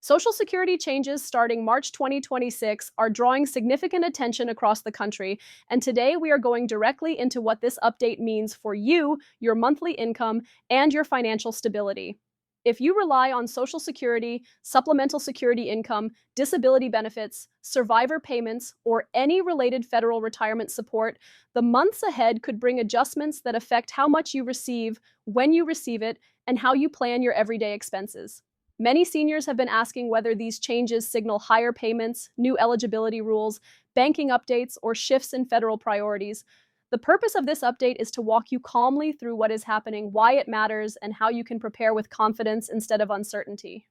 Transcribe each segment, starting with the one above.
Social Security changes starting March 2026 are drawing significant attention across the country, and today we are going directly into what this update means for you, your monthly income, and your financial stability. If you rely on Social Security, supplemental security income, disability benefits, survivor payments, or any related federal retirement support, the months ahead could bring adjustments that affect how much you receive, when you receive it, and how you plan your everyday expenses. Many seniors have been asking whether these changes signal higher payments, new eligibility rules, banking updates, or shifts in federal priorities. The purpose of this update is to walk you calmly through what is happening, why it matters, and how you can prepare with confidence instead of uncertainty.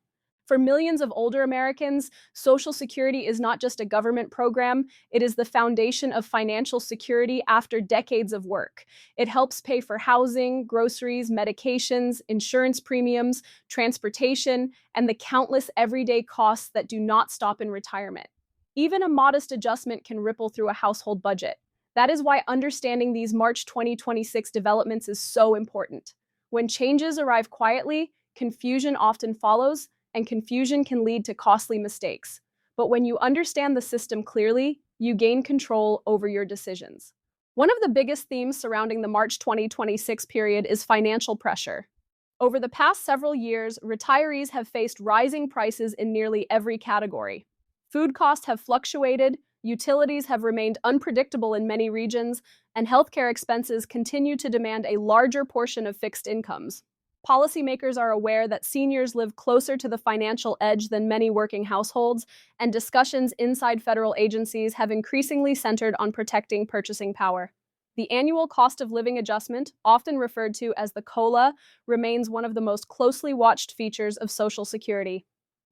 For millions of older Americans, Social Security is not just a government program, it is the foundation of financial security after decades of work. It helps pay for housing, groceries, medications, insurance premiums, transportation, and the countless everyday costs that do not stop in retirement. Even a modest adjustment can ripple through a household budget. That is why understanding these March 2026 developments is so important. When changes arrive quietly, confusion often follows, and confusion can lead to costly mistakes. But when you understand the system clearly, you gain control over your decisions. One of the biggest themes surrounding the March 2026 period is financial pressure. Over the past several years, retirees have faced rising prices in nearly every category. Food costs have fluctuated, utilities have remained unpredictable in many regions, and healthcare expenses continue to demand a larger portion of fixed incomes. Policymakers are aware that seniors live closer to the financial edge than many working households, and discussions inside federal agencies have increasingly centered on protecting purchasing power. The annual cost of living adjustment, often referred to as the COLA, remains one of the most closely watched features of Social Security.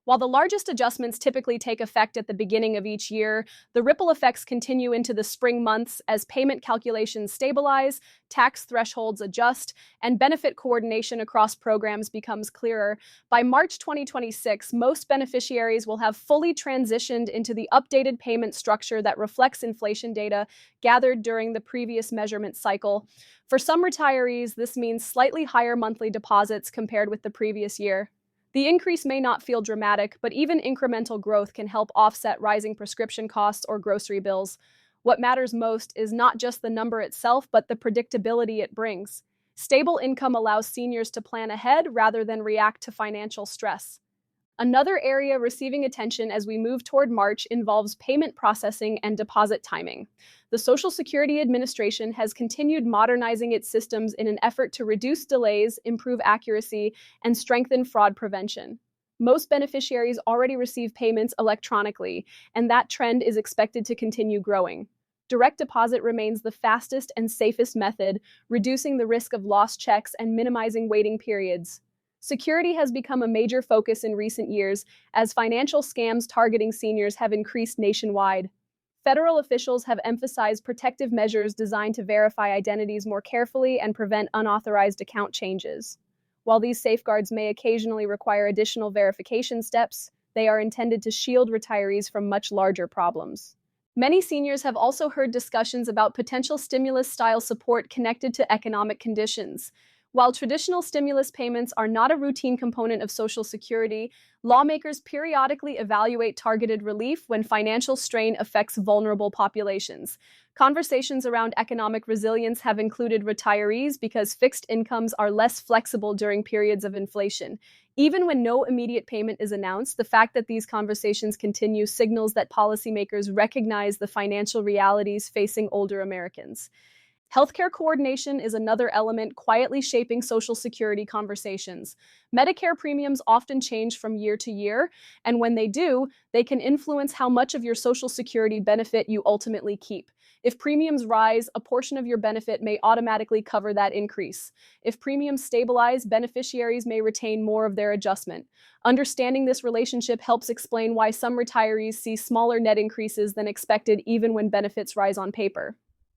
While the largest adjustments typically take effect at the beginning of each year, the ripple effects continue into the spring months as payment calculations stabilize, tax thresholds adjust, and benefit coordination across programs becomes clearer. By March 2026, most beneficiaries will have fully transitioned into the updated payment structure that reflects inflation data gathered during the previous measurement cycle. For some retirees, this means slightly higher monthly deposits compared with the previous year. The increase may not feel dramatic, but even incremental growth can help offset rising prescription costs or grocery bills. What matters most is not just the number itself, but the predictability it brings. Stable income allows seniors to plan ahead rather than react to financial stress. Another area receiving attention as we move toward March involves payment processing and deposit timing. The Social Security Administration has continued modernizing its systems in an effort to reduce delays, improve accuracy, and strengthen fraud prevention. Most beneficiaries already receive payments electronically, and that trend is expected to continue growing. Direct deposit remains the fastest and safest method, reducing the risk of lost checks and minimizing waiting periods. Security has become a major focus in recent years as financial scams targeting seniors have increased nationwide. Federal officials have emphasized protective measures designed to verify identities more carefully and prevent unauthorized account changes. While these safeguards may occasionally require additional verification steps, they are intended to shield retirees from much larger problems. Many seniors have also heard discussions about potential stimulus-style support connected to economic conditions. While traditional stimulus payments are not a routine component of Social Security, lawmakers periodically evaluate targeted relief when financial strain affects vulnerable populations. Conversations around economic resilience have included retirees because fixed incomes are less flexible during periods of inflation. Even when no immediate payment is announced, the fact that these conversations continue signals that policymakers recognize the financial realities facing older Americans. Healthcare coordination is another element quietly shaping Social Security conversations. Medicare premiums often change from year to year, and when they do, they can influence how much of your Social Security benefit you ultimately keep. If premiums rise, a portion of your benefit may automatically cover that increase. If premiums stabilize, beneficiaries may retain more of their adjustment. Understanding this relationship helps explain why some retirees see smaller net increases than expected even when benefits rise on paper.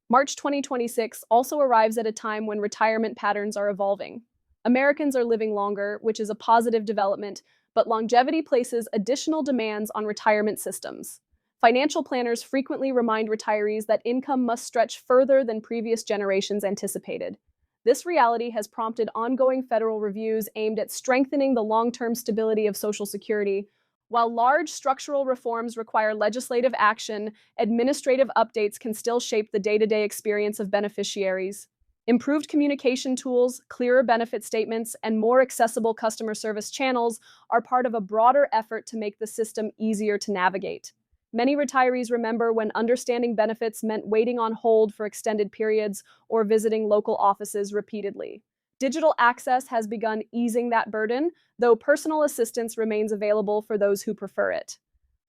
March 2026 also arrives at a time when retirement patterns are evolving. Americans are living longer, which is a positive development, but longevity places additional demands on retirement systems. Financial planners frequently remind retirees that income must stretch further than previous generations anticipated. This reality has prompted ongoing federal reviews aimed at strengthening the long-term stability of Social Security. While large structural reforms require legislative action, administrative updates can still shape the day to day experience of beneficiaries. Improved communication tools, clearer benefit statements, and more accessible customer service channels are part of a broader effort to make the system easier to navigate. Many retirees remember when understanding benefits meant waiting on hold for extended periods or visiting local offices repeatedly. Digital access has begun easing that burden, though personal assistance remains available for those who prefer it.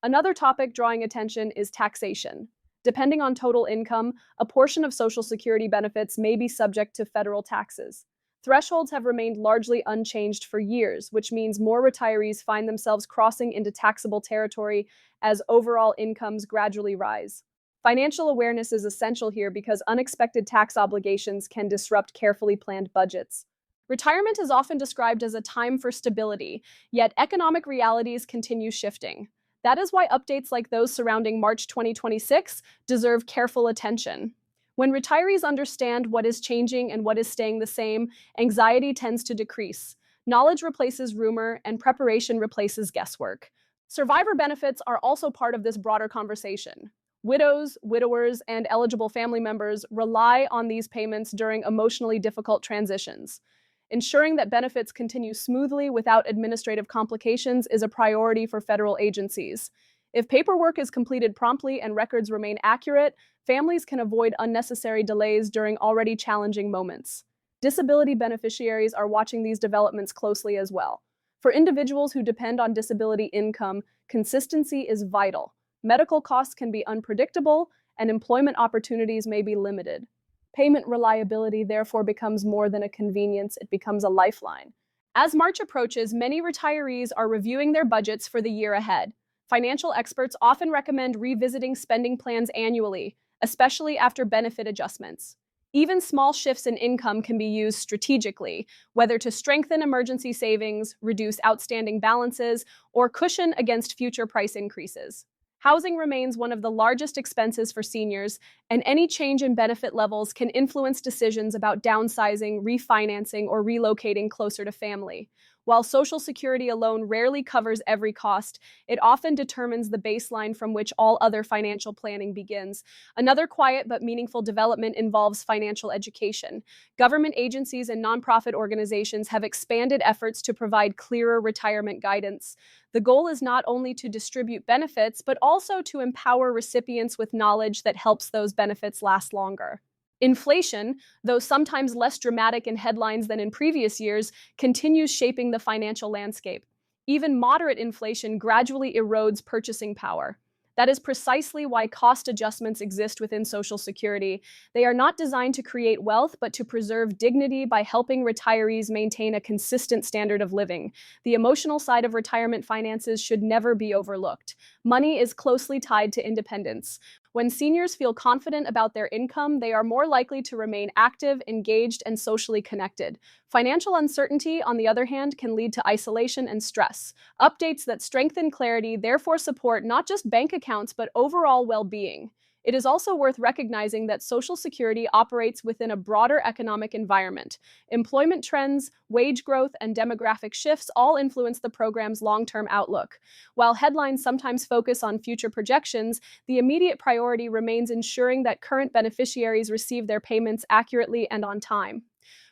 Another topic drawing attention is taxation. Depending on total income, a portion of Social Security benefits may be subject to federal taxes. Thresholds have remained largely unchanged for years, which means more retirees find themselves crossing into taxable territory as overall incomes gradually rise. Financial awareness is essential here because unexpected tax obligations can disrupt carefully planned budgets. Retirement is often described as a time for stability, yet economic realities continue shifting. That is why updates like those surrounding March 2026 deserve careful attention. When retirees understand what is changing and what is staying the same, anxiety tends to decrease. Knowledge replaces rumor, and preparation replaces guesswork. Survivor benefits are also part of this broader conversation. Widows, widowers, and eligible family members rely on these payments during emotionally difficult transitions. Ensuring that benefits continue smoothly without administrative complications is a priority for federal agencies. If paperwork is completed promptly and records remain accurate, families can avoid unnecessary delays during already challenging moments. Disability beneficiaries are watching these developments closely as well. For individuals who depend on disability income, consistency is vital. Medical costs can be unpredictable, and employment opportunities may be limited. Payment reliability therefore becomes more than a convenience, it becomes a lifeline. As March approaches, many retirees are reviewing their budgets for the year ahead. Financial experts often recommend revisiting spending plans annually, especially after benefit adjustments. Even small shifts in income can be used strategically, whether to strengthen emergency savings, reduce outstanding balances, or cushion against future price increases. Housing remains one of the largest expenses for seniors, and any change in benefit levels can influence decisions about downsizing, refinancing, or relocating closer to family. While Social Security alone rarely covers every cost, it often determines the baseline from which all other financial planning begins. Another quiet but meaningful development involves financial education. Government agencies and nonprofit organizations have expanded efforts to provide clearer retirement guidance. The goal is not only to distribute benefits, but also to empower recipients with knowledge that helps those benefits last longer. Inflation, though sometimes less dramatic in headlines than in previous years, continues shaping the financial landscape. Even moderate inflation gradually erodes purchasing power. That is precisely why cost adjustments exist within Social Security. They are not designed to create wealth, but to preserve dignity by helping retirees maintain a consistent standard of living. The emotional side of retirement finances should never be overlooked. Money is closely tied to independence. When seniors feel confident about their income, they are more likely to remain active, engaged, and socially connected. Financial uncertainty, on the other hand, can lead to isolation and stress. Updates that strengthen clarity therefore support not just bank accounts, but overall well-being. It is also worth recognizing that Social Security operates within a broader economic environment. Employment trends, wage growth, and demographic shifts all influence the program's long-term outlook. While headlines sometimes focus on future projections, the immediate priority remains ensuring that current beneficiaries receive their payments accurately and on time.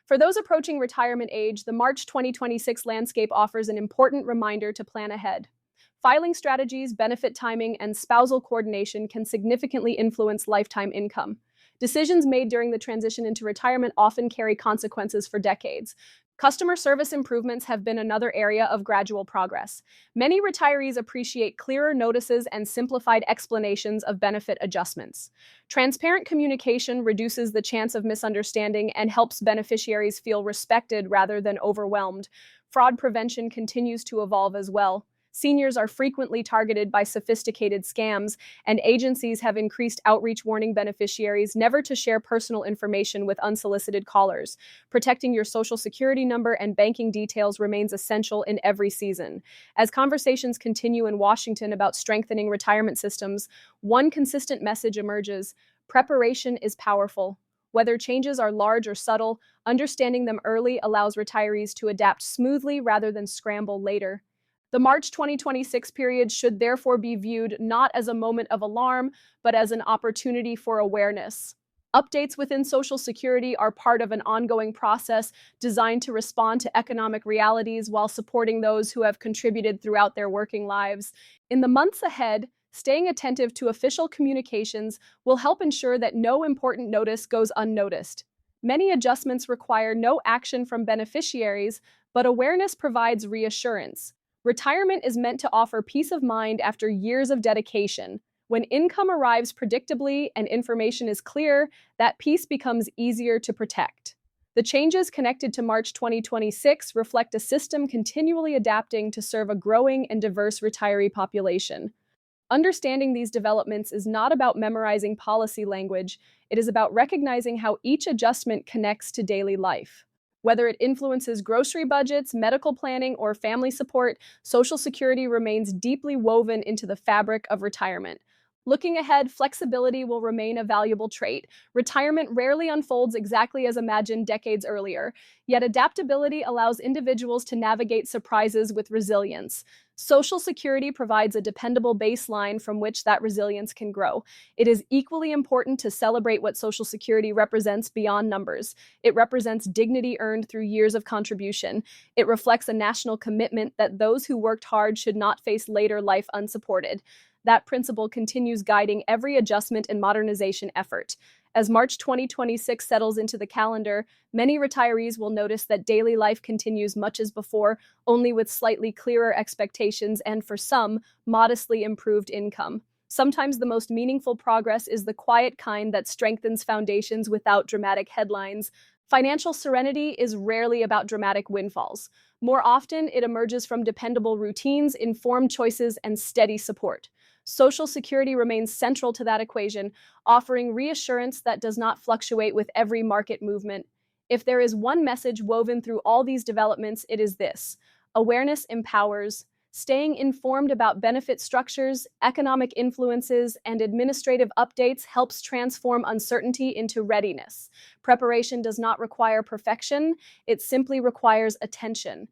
For those approaching retirement age, the March 2026 landscape offers an important reminder to plan ahead. Filing strategies, benefit timing, and spousal coordination can significantly influence lifetime income. Decisions made during the transition into retirement often carry consequences for decades. Customer service improvements have been another area of gradual progress. Many retirees appreciate clearer notices and simplified explanations of benefit adjustments. Transparent communication reduces the chance of misunderstanding and helps beneficiaries feel respected rather than overwhelmed. Fraud prevention continues to evolve as well. Seniors are frequently targeted by sophisticated scams, and agencies have increased outreach warning beneficiaries never to share personal information with unsolicited callers. Protecting your Social Security number and banking details remains essential in every season. As conversations continue in Washington about strengthening retirement systems, one consistent message emerges: preparation is powerful. Whether changes are large or subtle, understanding them early allows retirees to adapt smoothly rather than scramble later. The March 2026 period should therefore be viewed not as a moment of alarm, but as an opportunity for awareness. Updates within Social Security are part of an ongoing process designed to respond to economic realities while supporting those who have contributed throughout their working lives. In the months ahead, staying attentive to official communications will help ensure that no important notice goes unnoticed. Many adjustments require no action from beneficiaries, but awareness provides reassurance. Retirement is meant to offer peace of mind after years of dedication. When income arrives predictably and information is clear, that peace becomes easier to protect. The changes connected to March 2026 reflect a system continually adapting to serve a growing and diverse retiree population. Understanding these developments is not about memorizing policy language, it is about recognizing how each adjustment connects to daily life. Whether it influences grocery budgets, medical planning, or family support, Social Security remains deeply woven into the fabric of retirement. Looking ahead, flexibility will remain a valuable trait. Retirement rarely unfolds exactly as imagined decades earlier, yet adaptability allows individuals to navigate surprises with resilience. Social Security provides a dependable baseline from which that resilience can grow. It is equally important to celebrate what Social Security represents beyond numbers. It represents dignity earned through years of contribution. It reflects a national commitment that those who worked hard should not face later life unsupported. That principle continues guiding every adjustment and modernization effort. As March 2026 settles into the calendar, many retirees will notice that daily life continues much as before, only with slightly clearer expectations and, for some, modestly improved income. Sometimes the most meaningful progress is the quiet kind that strengthens foundations without dramatic headlines. Financial serenity is rarely about dramatic windfalls. More often, it emerges from dependable routines, informed choices, and steady support. Social Security remains central to that equation, offering reassurance that does not fluctuate with every market movement. If there is one message woven through all these developments, it is this: awareness empowers. Staying informed about benefit structures, economic influences, and administrative updates helps transform uncertainty into readiness. Preparation does not require perfection, it simply requires attention.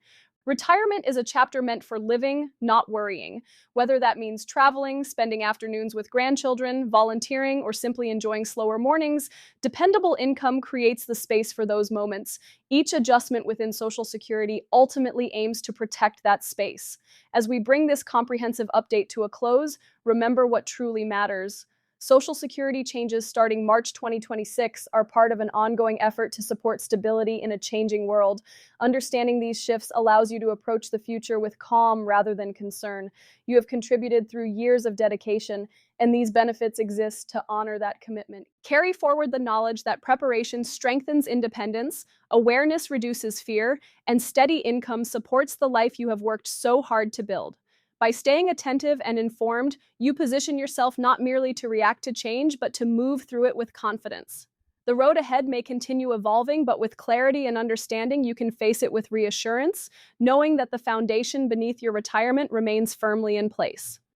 Retirement is a chapter meant for living, not worrying. Whether that means traveling, spending afternoons with grandchildren, volunteering, or simply enjoying slower mornings, dependable income creates the space for those moments. Each adjustment within Social Security ultimately aims to protect that space. As we bring this comprehensive update to a close, remember what truly matters. Social Security changes starting March 2026 are part of an ongoing effort to support stability in a changing world. Understanding these shifts allows you to approach the future with calm rather than concern. You have contributed through years of dedication, and these benefits exist to honor that commitment. Carry forward the knowledge that preparation strengthens independence, awareness reduces fear, and steady income supports the life you have worked so hard to build. By staying attentive and informed, you position yourself not merely to react to change, but to move through it with confidence. The road ahead may continue evolving, but with clarity and understanding, you can face it with reassurance, knowing that the foundation beneath your retirement remains firmly in place.